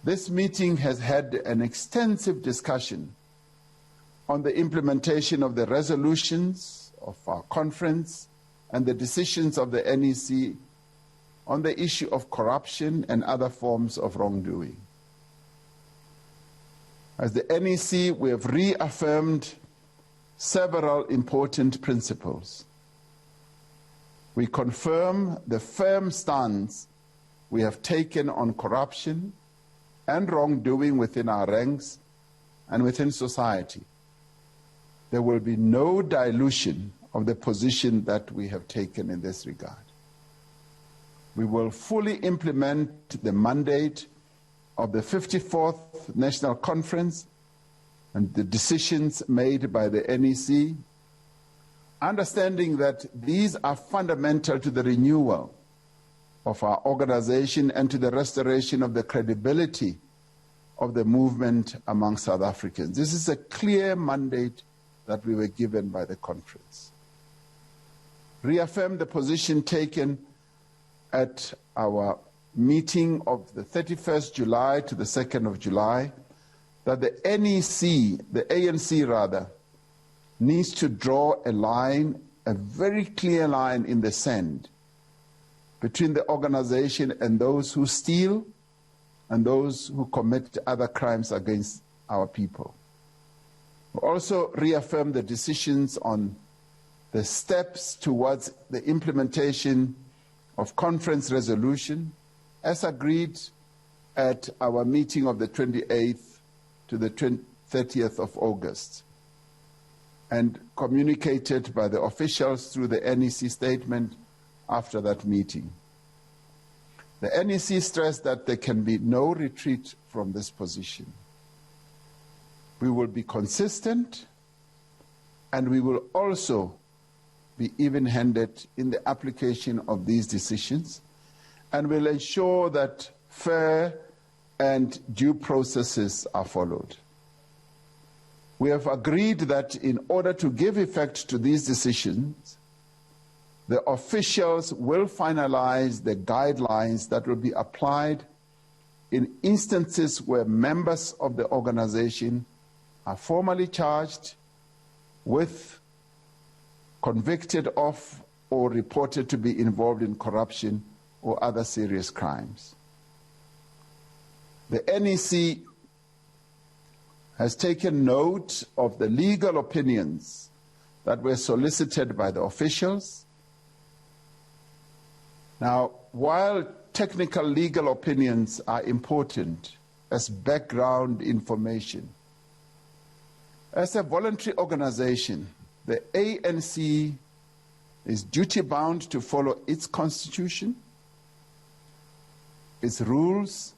This meeting has had an extensive discussion on the implementation of the resolutions of our conference and the decisions of the NEC on the issue of corruption and other forms of wrongdoing. As the NEC, we have reaffirmed several important principles. We confirm the firm stance we have taken on corruption and wrongdoing within our ranks and within society. There will be no dilution of the position that we have taken in this regard. We will fully implement the mandate of the 54th National Conference and the decisions made by the NEC, understanding that these are fundamental to the renewal of our organization and to the restoration of the credibility of the movement among South Africans. This is a clear mandate that we were given by the conference. Reaffirm the position taken at our meeting of the 31st July to the 2nd of July, that the NEC, the ANC rather, needs to draw a line, a very clear line in the sand between the organization and those who steal and those who commit other crimes against our people. We also reaffirm the decisions on the steps towards the implementation of conference resolution as agreed at our meeting of the 28th to the 30th of August and communicated by the officials through the NEC statement after that meeting. The NEC stressed that there can be no retreat from this position. We will be consistent and we will also be even-handed in the application of these decisions and will ensure that fair and due processes are followed. We have agreed that in order to give effect to these decisions, the officials will finalize the guidelines that will be applied in instances where members of the organization are formally charged with, convicted of, or reported to be involved in corruption or other serious crimes. The NEC has taken note of the legal opinions that were solicited by the officials. Now, while technical legal opinions are important as background information, as a voluntary organization, the ANC is duty-bound to follow its constitution, its rules,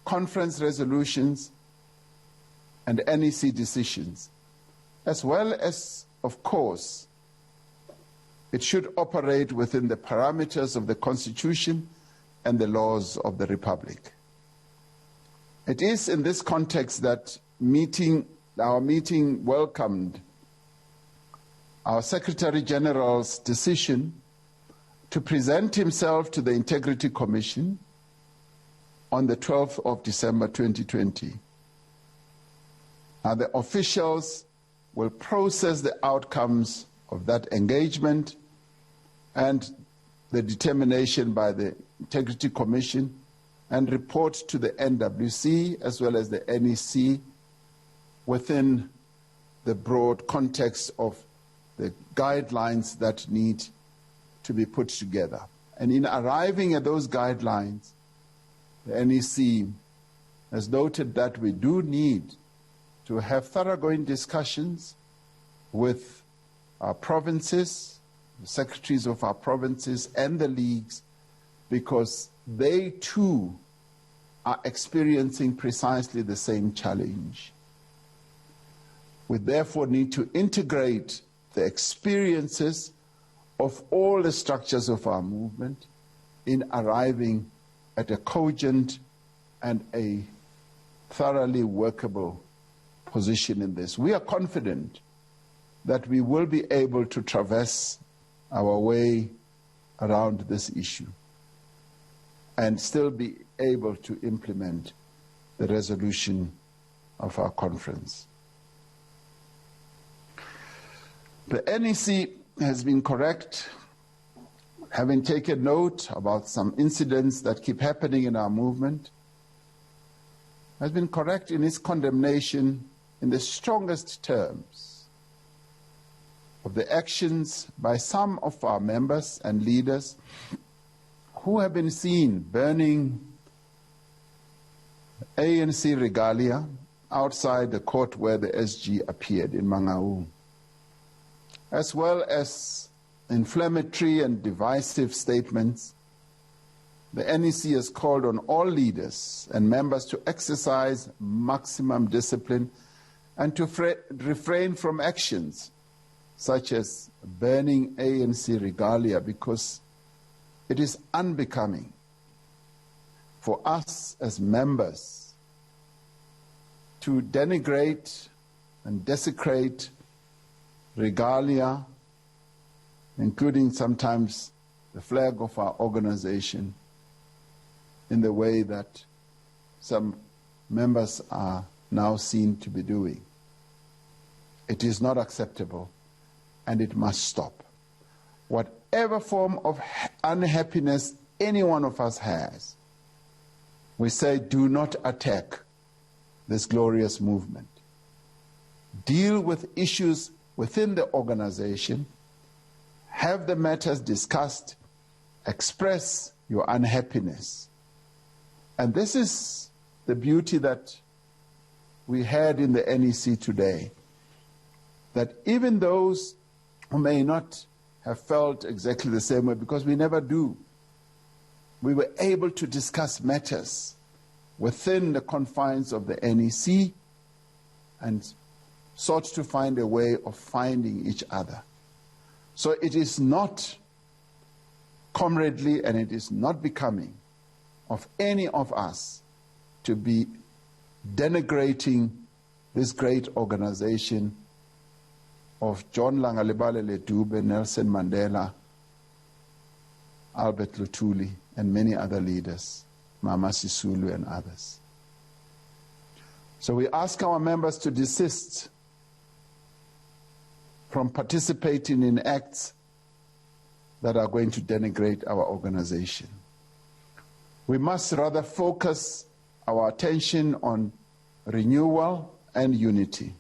conference resolutions, and NEC decisions, as well as, of course, it should operate within the parameters of the Constitution and the laws of the Republic. It is in this context that our meeting welcomed our Secretary General's decision to present himself to the Integrity Commission on the 12th of December 2020. Now, the officials will process the outcomes of that engagement and the determination by the Integrity Commission and report to the NWC as well as the NEC within the broad context of the guidelines that need to be put together. And in arriving at those guidelines, the NEC has noted that we do need to have thoroughgoing discussions with our provinces, the secretaries of our provinces and the leagues, because they too are experiencing precisely the same challenge. We therefore need to integrate the experiences of all the structures of our movement in arriving at a cogent and a thoroughly workable position in this. We are confident that we will be able to traverse our way around this issue and still be able to implement the resolution of our conference. The NEC has been correct, having taken note about some incidents that keep happening in our movement, has been correct in its condemnation in the strongest terms of the actions by some of our members and leaders who have been seen burning ANC regalia outside the court where the SG appeared in Mangaung, as well as inflammatory and divisive statements. The NEC has called on all leaders and members to exercise maximum discipline and to refrain from actions such as burning ANC regalia, because it is unbecoming for us as members to denigrate and desecrate regalia, including sometimes the flag of our organization, in the way that some members are now seen to be doing. It is not acceptable, and it must stop. Whatever form of unhappiness any one of us has, we say, do not attack this glorious movement. Deal with issues within the organization, have the matters discussed, express your unhappiness. And this is the beauty that we had in the NEC today, that even those who may not have felt exactly the same way, because we never do, we were able to discuss matters within the confines of the NEC and sought to find a way of finding each other. So it is not comradely and it is not becoming of any of us to be denigrating this great organization of John Langalibale Dube, Nelson Mandela, Albert Luthuli, and many other leaders, Mama Sisulu and others. So we ask our members to desist from participating in acts that are going to denigrate our organization. We must rather focus our attention on renewal and unity.